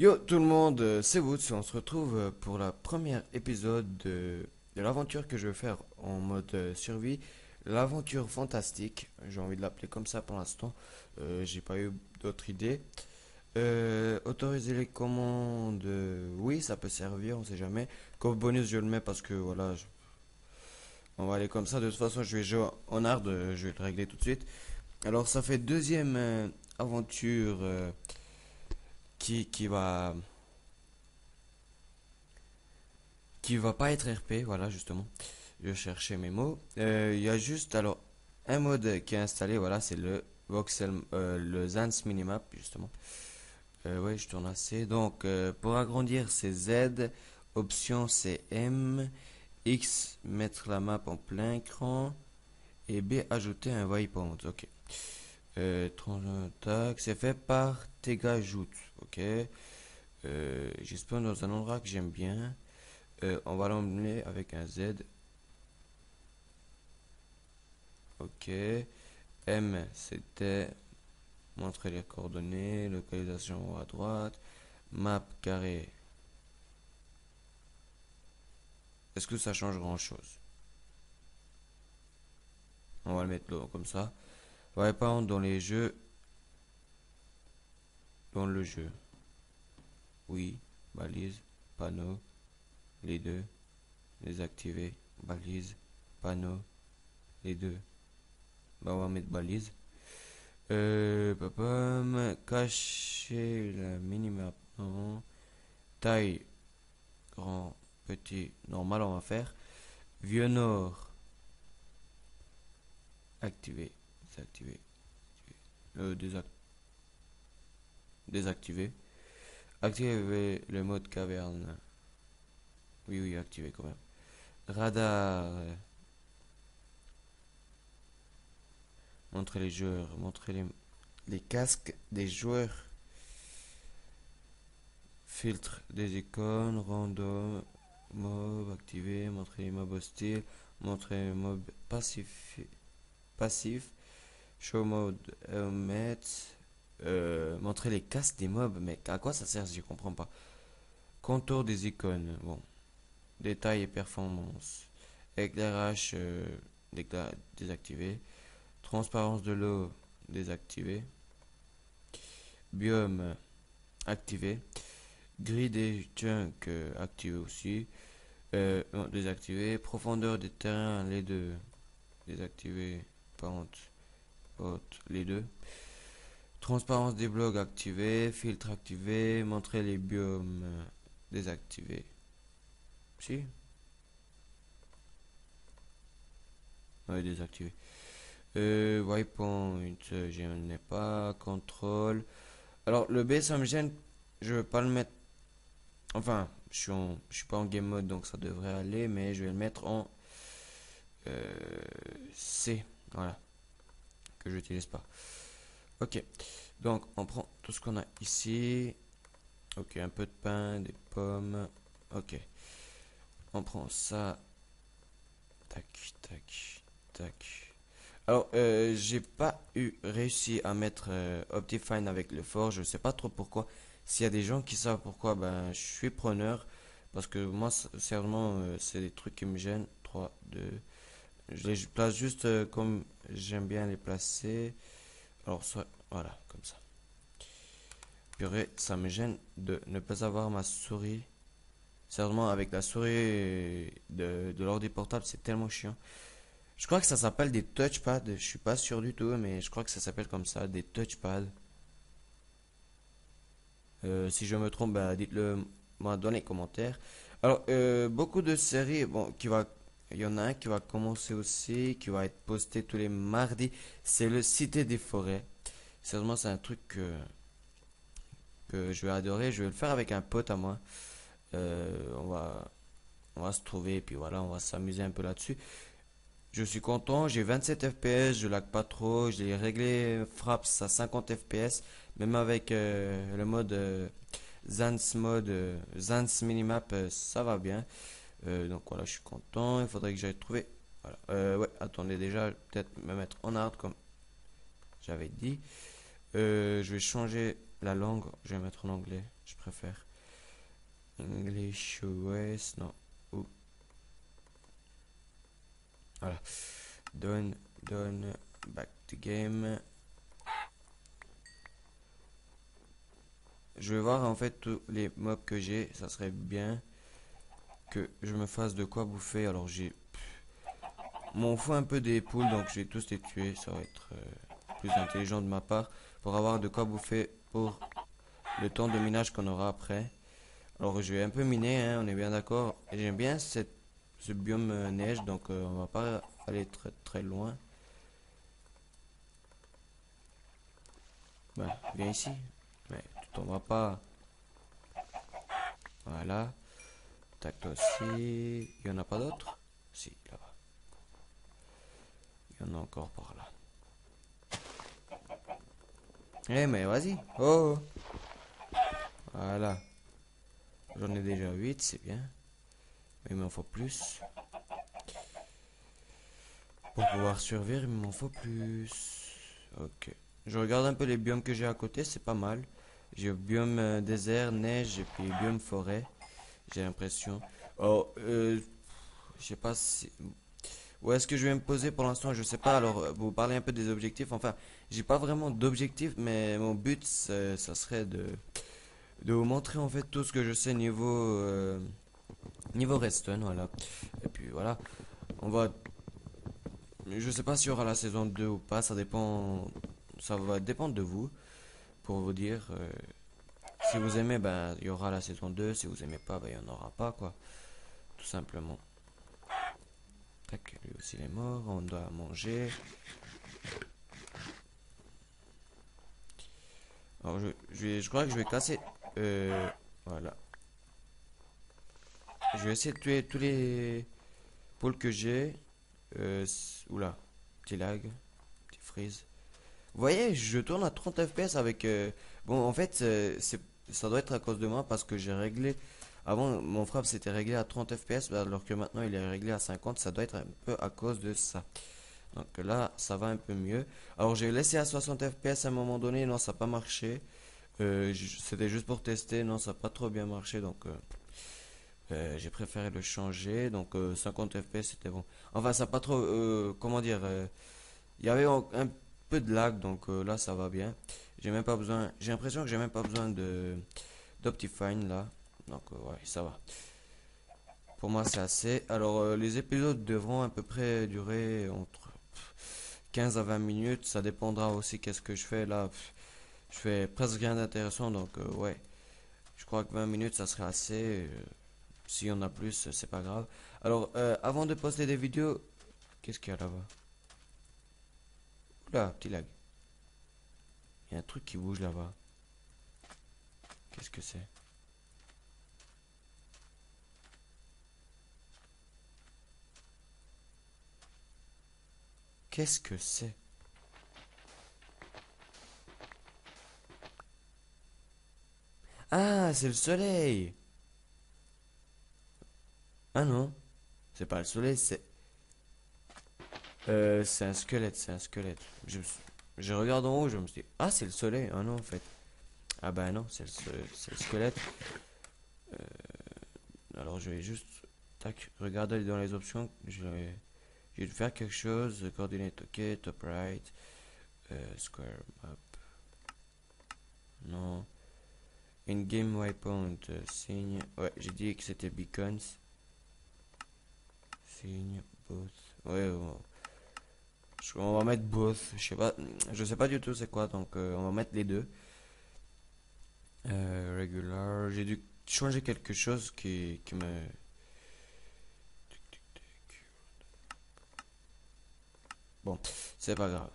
Yo tout le monde, c'est Woods, on se retrouve pour la première épisode de l'aventure que je vais faire en mode survie, l'aventure fantastique, j'ai envie de l'appeler comme ça pour l'instant, j'ai pas eu d'autres idées. Autoriser les commandes, oui ça peut servir, on sait jamais. Comme bonus je le mets parce que voilà, on va aller comme ça, de toute façon je vais jouer en hard, je vais le régler tout de suite. Alors ça fait deuxième aventure qui va pas être RP, voilà justement. Je cherchais mes mots. Il y a juste alors un mode qui est installé, voilà, c'est le voxel, le Zans Minimap justement. Ouais, je tourne assez. Donc pour agrandir c'est Z, option c'est M, X mettre la map en plein écran et B ajouter un waypoint. Ok. Tac, c'est fait par Tegajout. Ok. J'espère dans un endroit que j'aime bien. On va l'emmener avec un Z. Ok. M, c'était montrer les coordonnées, localisation à droite, map carré. Est-ce que ça change grand-chose? On va le mettre là, comme ça. Ouais, par contre, dans les jeux, dans le jeu. Oui, balise, panneau, les deux, désactiver, balise, panneau, les deux. Bah, on va mettre balise. Papam, cacher la minimap, non. Taille, grand, petit, normal, on va faire. Vieux Nord, activer, désactiver, désactiver. Activer le mode caverne. Oui, oui, activer quand même. Radar, montrer les joueurs, montrer les casques des joueurs. Filtre des icônes, random, mob, activer, montrer les mobs hostiles, montrer les mobs passifs, show mode, omet, montrer les casques des mobs, mais à quoi ça sert, je comprends pas. Contour des icônes, bon, détails et performance, éclairage désactivé, transparence de l'eau désactivé, biome activé, grille des chunks activé aussi, non, désactivé, profondeur des terrains les deux désactivé, pente haute les deux, transparence des blocs activé, filtre activé, montrer les biomes désactivé. Si, ouais, désactivé. Waypoint, je n'ai pas. Contrôle. Alors, le B, ça me gêne. Je veux pas le mettre. Enfin, je suis pas en game mode, donc ça devrait aller. Mais je vais le mettre en C. Voilà. Que je n'utilise pas. Ok. Donc, on prend tout ce qu'on a ici. Ok, un peu de pain, des pommes. Ok. On prend ça. Tac, tac, tac. Alors, j'ai pas eu réussi à mettre Optifine avec le fort. Je sais pas trop pourquoi. S'il y a des gens qui savent pourquoi, ben je suis preneur. Parce que moi, sérieusement, c'est des trucs qui me gênent. 3, 2. Je les place juste comme j'aime bien les placer. Alors, soit, voilà, comme ça. Purée, ça me gêne de ne pas avoir ma souris. Sérieusement, avec la souris de l'ordi portable, c'est tellement chiant. Je crois que ça s'appelle des touchpads. Je suis pas sûr du tout, mais je crois que ça s'appelle comme ça, des touchpads. Si je me trompe, bah, dites-le moi dans les commentaires. Alors, beaucoup de séries, bon, il y en a un qui va commencer aussi, qui va être posté tous les mardis. C'est le Cité des Forêts. Sérieusement, c'est un truc que je vais adorer. Je vais le faire avec un pote à moi. On va se trouver et puis voilà, on va s'amuser un peu là-dessus. Je suis content, j'ai 27 FPS, je lag pas trop, j'ai réglé fraps à 50 FPS, même avec le mode Zans Minimap, ça va bien. Donc voilà, je suis content, il faudrait que j'aille trouver. Voilà. Ouais, attendez déjà, peut-être me mettre en hard comme j'avais dit. Je vais changer la langue, je vais mettre en anglais. Je préfère. English OS, non. Oh, voilà. Done, back to game. Je vais voir en fait tous les mobs que j'ai. Ça serait bien que je me fasse de quoi bouffer. Alors j'ai m'en fous un peu des poules, donc je vais tous les tuer. Ça va être plus intelligent de ma part pour avoir de quoi bouffer pour le temps de minage qu'on aura après. Alors je vais un peu miner, hein, on est bien d'accord. J'aime bien ce biome neige, donc on va pas aller très très loin. Bah, viens ici. Mais tu tomberas pas. Voilà. Tac, toi aussi. Il y en a pas d'autres? Si, là-bas. Il y en a encore par là. Eh, mais vas-y. Oh, voilà. J'en ai déjà 8, c'est bien. Mais il m'en faut plus. Pour pouvoir survivre, il m'en faut plus. Ok. Je regarde un peu les biomes que j'ai à côté, c'est pas mal. J'ai biome désert, neige et puis biome forêt. J'ai l'impression. Oh, je sais pas si. Où est-ce que je vais me poser pour l'instant? Je sais pas. Alors, vous parlez un peu des objectifs. Enfin, j'ai pas vraiment d'objectif, mais mon but, ça serait de vous montrer en fait tout ce que je sais niveau redstone, voilà. Et puis voilà, on va. Je sais pas s'il y aura la saison 2 ou pas. Ça dépend. Ça va dépendre de vous pour vous dire. Si vous aimez, ben il y aura la saison 2. Si vous aimez pas, ben il y en aura pas quoi. Tout simplement. Tac, lui aussi il est mort. On doit manger. Alors je crois que je vais casser. Voilà. Je vais essayer de tuer tous les poules que j'ai. Oula, petit lag, petit freeze. Vous voyez, je tourne à 30 FPS avec. Bon, en fait, ça doit être à cause de moi parce que j'ai réglé. Avant, mon frappe s'était réglé à 30 FPS alors que maintenant il est réglé à 50. Ça doit être un peu à cause de ça. Donc là, ça va un peu mieux. Alors j'ai laissé à 60 FPS à un moment donné. Non, ça n'a pas marché. C'était juste pour tester. Non, ça n'a pas trop bien marché. Donc j'ai préféré le changer. Donc 50 FPS c'était bon. Enfin, ça n'a pas trop. Comment dire il y avait un peu de lag. Donc là, ça va bien. J'ai même pas besoin. J'ai l'impression que j'ai même pas besoin de d'Optifine là. Donc ouais, ça va. Pour moi, c'est assez. Alors, les épisodes devront à peu près durer entre 15 à 20 minutes. Ça dépendra aussi qu'est-ce que je fais là. Je fais presque rien d'intéressant. Donc, ouais. Je crois que 20 minutes, ça serait assez. S'il y en a plus, c'est pas grave. Alors, avant de poster des vidéos, qu'est-ce qu'il y a là-bas? Oula, petit lag. Il y a un truc qui bouge là-bas. Qu'est-ce que c'est? Qu'est-ce que c'est? Ah, c'est le soleil! Ah non, c'est pas le soleil, c'est un squelette, c'est un squelette. Je regarde en haut, je me suis dit, ah, c'est le soleil. Ah non, en fait. Ah bah non, c'est le squelette. Alors je vais juste, tac, regarder dans les options. Je vais faire quelque chose. Coordinate, ok, top right. Square map. Non. In-game waypoint, signe. Ouais, j'ai dit que c'était beacons. Signe, both. Ouais, on va mettre both. Je sais pas du tout c'est quoi, donc on va mettre les deux. Regular. J'ai dû changer quelque chose qui me. Bon, c'est pas grave.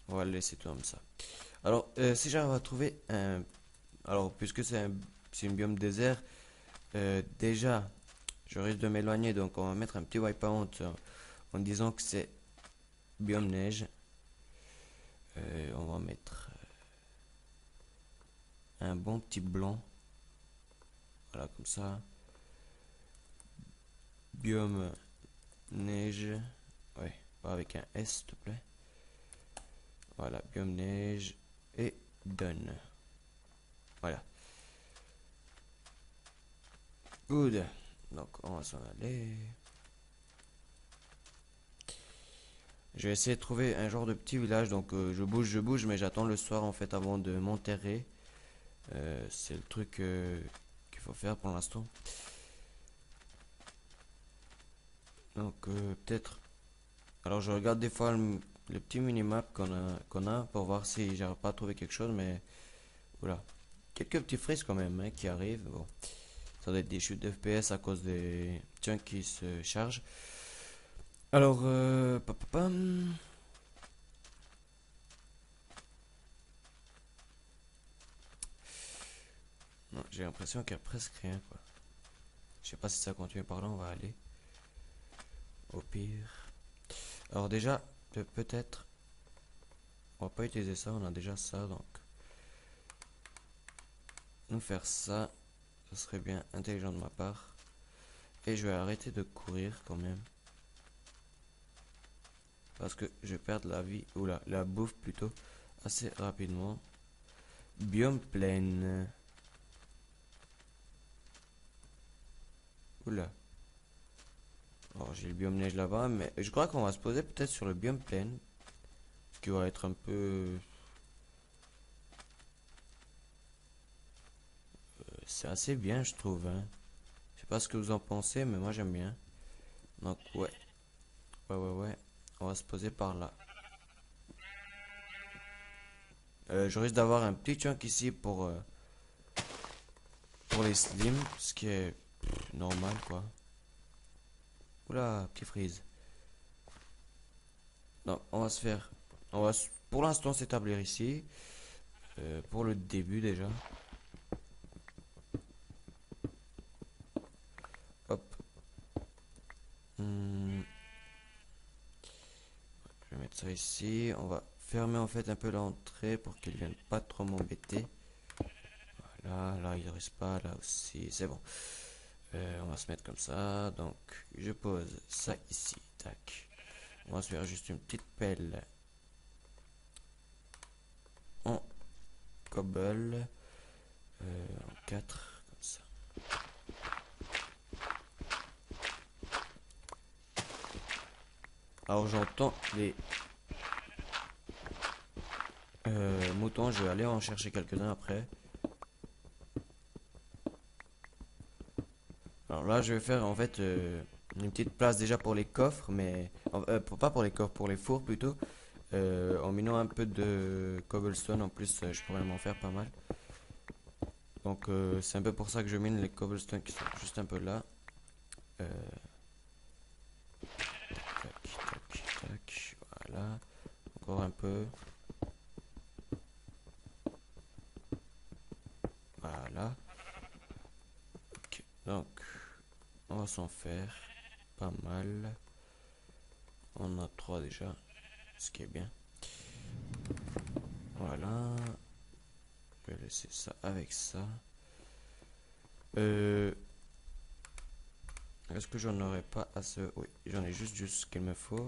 On va le laisser comme ça. Alors, si j'arrive à trouver un. Alors, puisque c'est une biome désert, déjà, je risque de m'éloigner, donc on va mettre un petit wipeout en disant que c'est biome neige. On va mettre un bon petit blanc. Voilà, comme ça. Biome neige. Ouais, pas avec un S, s'il te plaît. Voilà, biome neige et done. Voilà. Good. Donc on va s'en aller. Je vais essayer de trouver un genre de petit village. Donc je bouge, mais j'attends le soir en fait avant de m'enterrer. C'est le truc qu'il faut faire pour l'instant. Donc peut-être. Alors je regarde des fois le petit minimap qu'on a pour voir si j'arrive pas à trouver quelque chose, mais voilà. Quelques petits frises quand même hein, qui arrivent. Bon, ça doit être des chutes de FPS à cause des chunks qui se chargent. Alors, papapam. Non, j'ai l'impression qu'il y a presque rien quoi. Je sais pas si ça continue par là, on va aller. Au pire. Alors déjà, peut-être, on va pas utiliser ça, on a déjà ça, donc nous faire ça, ce serait bien intelligent de ma part. Et je vais arrêter de courir quand même. Parce que je vais perdre la vie, ou la bouffe plutôt, assez rapidement. Biome plein. Oula. Alors j'ai le biome neige là-bas, mais je crois qu'on va se poser peut-être sur le biome plein. Ce qui va être un peu... c'est assez bien je trouve. Hein. Je sais pas ce que vous en pensez, mais moi j'aime bien. Donc ouais. Ouais. On va se poser par là. Je risque d'avoir un petit chunk ici pour les slims, ce qui est normal quoi. Oula, petit freeze. Non, on va se faire. Pour l'instant s'établir ici. Pour le début déjà. Hop. Je vais mettre ça ici. On va fermer en fait un peu l'entrée pour qu'ils viennent pas trop m'embêter. Voilà, là il reste pas, là aussi, c'est bon. On va se mettre comme ça. Donc je pose ça ici. Tac. On va se faire juste une petite pelle en cobble. En 4 comme ça. Alors j'entends les moutons, je vais aller en chercher quelques-uns après. Alors là je vais faire en fait une petite place déjà pour les coffres, mais pas pour les coffres, pour les fours plutôt. En minant un peu de cobblestone en plus, je pourrais m'en faire pas mal. Donc c'est un peu pour ça que je mine les cobblestones qui sont juste un peu là. Tac, voilà. Encore un peu. Voilà. Ok, donc on va s'en faire pas mal. On a 3 déjà, ce qui est bien. Voilà. Je vais laisser ça avec ça. Est-ce que j'en aurais pas assez? Oui, j'en ai juste ce qu'il me faut.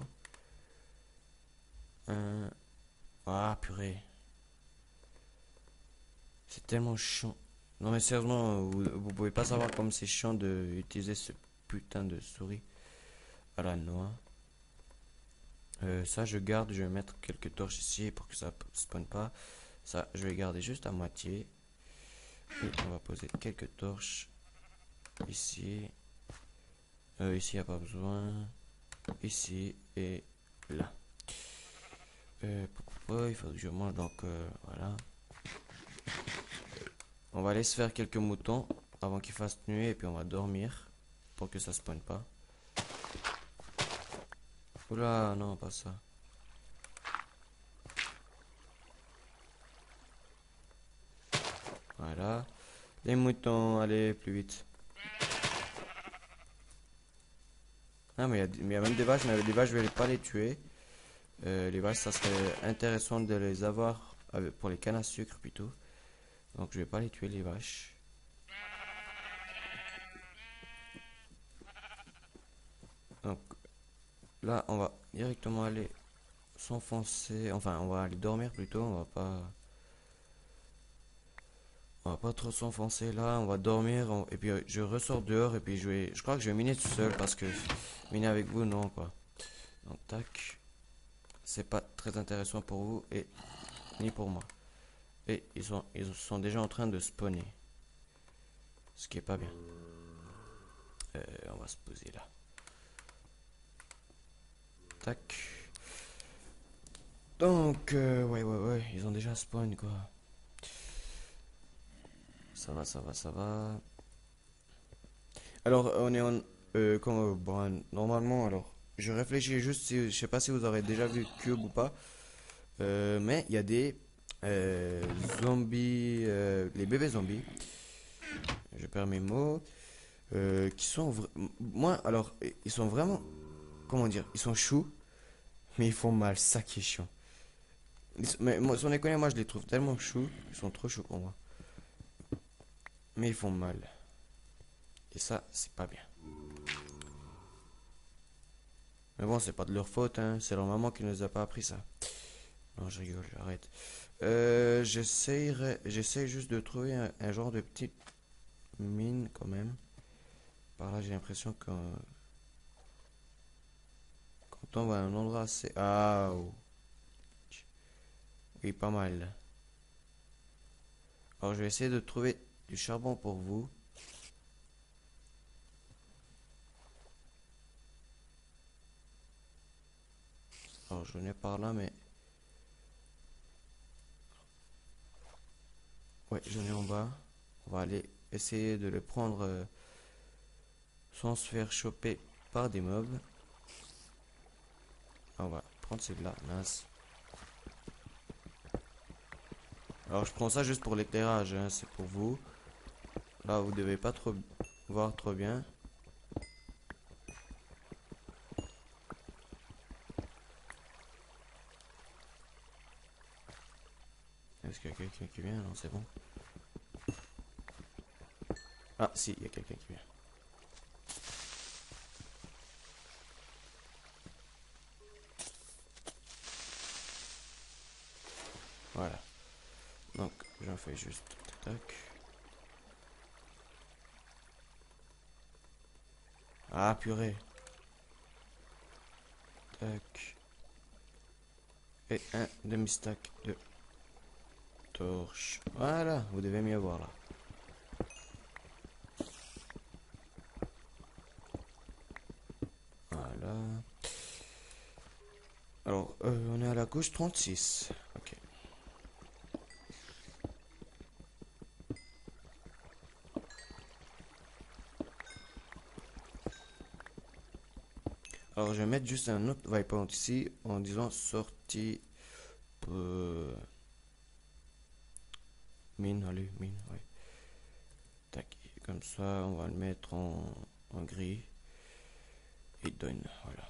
Ah, purée. C'est tellement chiant. Non mais sérieusement, vous pouvez pas savoir comme c'est chiant d'utiliser ce putain de souris à la noix. Ça je garde, je vais mettre quelques torches ici pour que ça spawn pas. Ça je vais garder juste à moitié. Et on va poser quelques torches ici. Ici il n'y a pas besoin. Ici et là. Il faut que je mange donc voilà. On va aller se faire quelques moutons avant qu'il fasse nuit et puis on va dormir pour que ça spawn pas. Oula, non, pas ça. Voilà. Les moutons, allez, plus vite. Ah, mais il y a même des vaches, mais les vaches, je vais pas les tuer. Les vaches, ça serait intéressant de les avoir pour les cannes à sucre plutôt. Donc, je vais pas les tuer, les vaches. Donc, là, on va directement aller s'enfoncer. Enfin, on va aller dormir plutôt. On va pas trop s'enfoncer là, on va dormir, et puis je ressors dehors, et puis je crois que je vais miner tout seul, parce que miner avec vous, non, quoi. Donc, tac, c'est pas très intéressant pour vous, et ni pour moi. Et ils sont déjà en train de spawner, ce qui est pas bien. On va se poser là. Tac. Donc, ouais, ils ont déjà spawn, quoi. Ça va, ça va, ça va. Alors, on est en... bon, normalement, alors, je réfléchis juste, je sais pas si vous aurez déjà vu Cube ou pas, mais il y a des euh, zombies, les bébés zombies, je perds mes mots, qui sont... Moi, alors, ils sont vraiment... Comment dire? Ils sont choux, mais ils font mal, ça qui est chiant. Mais moi, sans déconner, moi, je les trouve tellement choux, ils sont trop choux pour moi. Mais ils font mal. Et ça, c'est pas bien. Mais bon, c'est pas de leur faute, hein. C'est leur maman qui nous a pas appris ça. Non, je rigole, j'arrête. J'essaie juste de trouver un genre de petite mine quand même. Par là, j'ai l'impression que quand on va à un endroit assez... Ah, oh. Oui, pas mal. Alors, je vais essayer de trouver du charbon pour vous. Alors, je n'ai par là, mais... Ouais, j'en ai en bas. On va aller essayer de le prendre sans se faire choper par des mobs. On va prendre celui-là, mince. Alors, je prends ça juste pour l'éclairage, hein, c'est pour vous. Là, vous devez pas trop voir trop bien. Est-ce qu'il y a quelqu'un qui vient? Non, c'est bon. Ah, si, il y a quelqu'un qui vient. Voilà. Donc, j'en fais juste. Tac. Ah, purée. Tac. Et un demi-stack de torches. Voilà, vous devez mieux voir là. Voilà. Alors, on est à la gauche 36. Ok. Alors, je vais mettre juste un autre waypoint ici en disant sortie mine, allez, mine, ouais. Tac, comme ça, on va le mettre en gris. Et donne, voilà.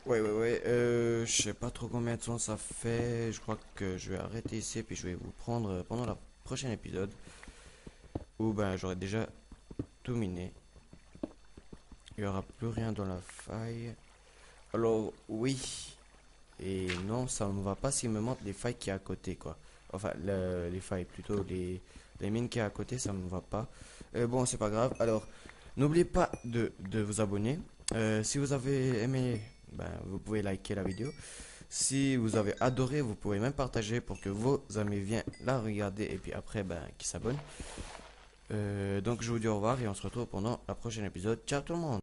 Ouais. Je sais pas trop combien de temps ça fait. Je crois que je vais arrêter ici, puis je vais vous prendre pendant la prochaine épisode. Où ben j'aurai déjà tout miné. Il n'y aura plus rien dans la faille. Alors oui et non, ça ne va pas s'il me manque les failles qui est à côté, quoi. Enfin, les failles, plutôt les mines qui est à côté, ça me va pas. Bon, c'est pas grave. Alors, n'oubliez pas de vous abonner. Si vous avez aimé, ben, vous pouvez liker la vidéo. Si vous avez adoré, vous pouvez même partager pour que vos amis viennent la regarder et puis après, ben, qui s'abonnent. Donc, je vous dis au revoir et on se retrouve pendant la prochaine épisode. Ciao tout le monde!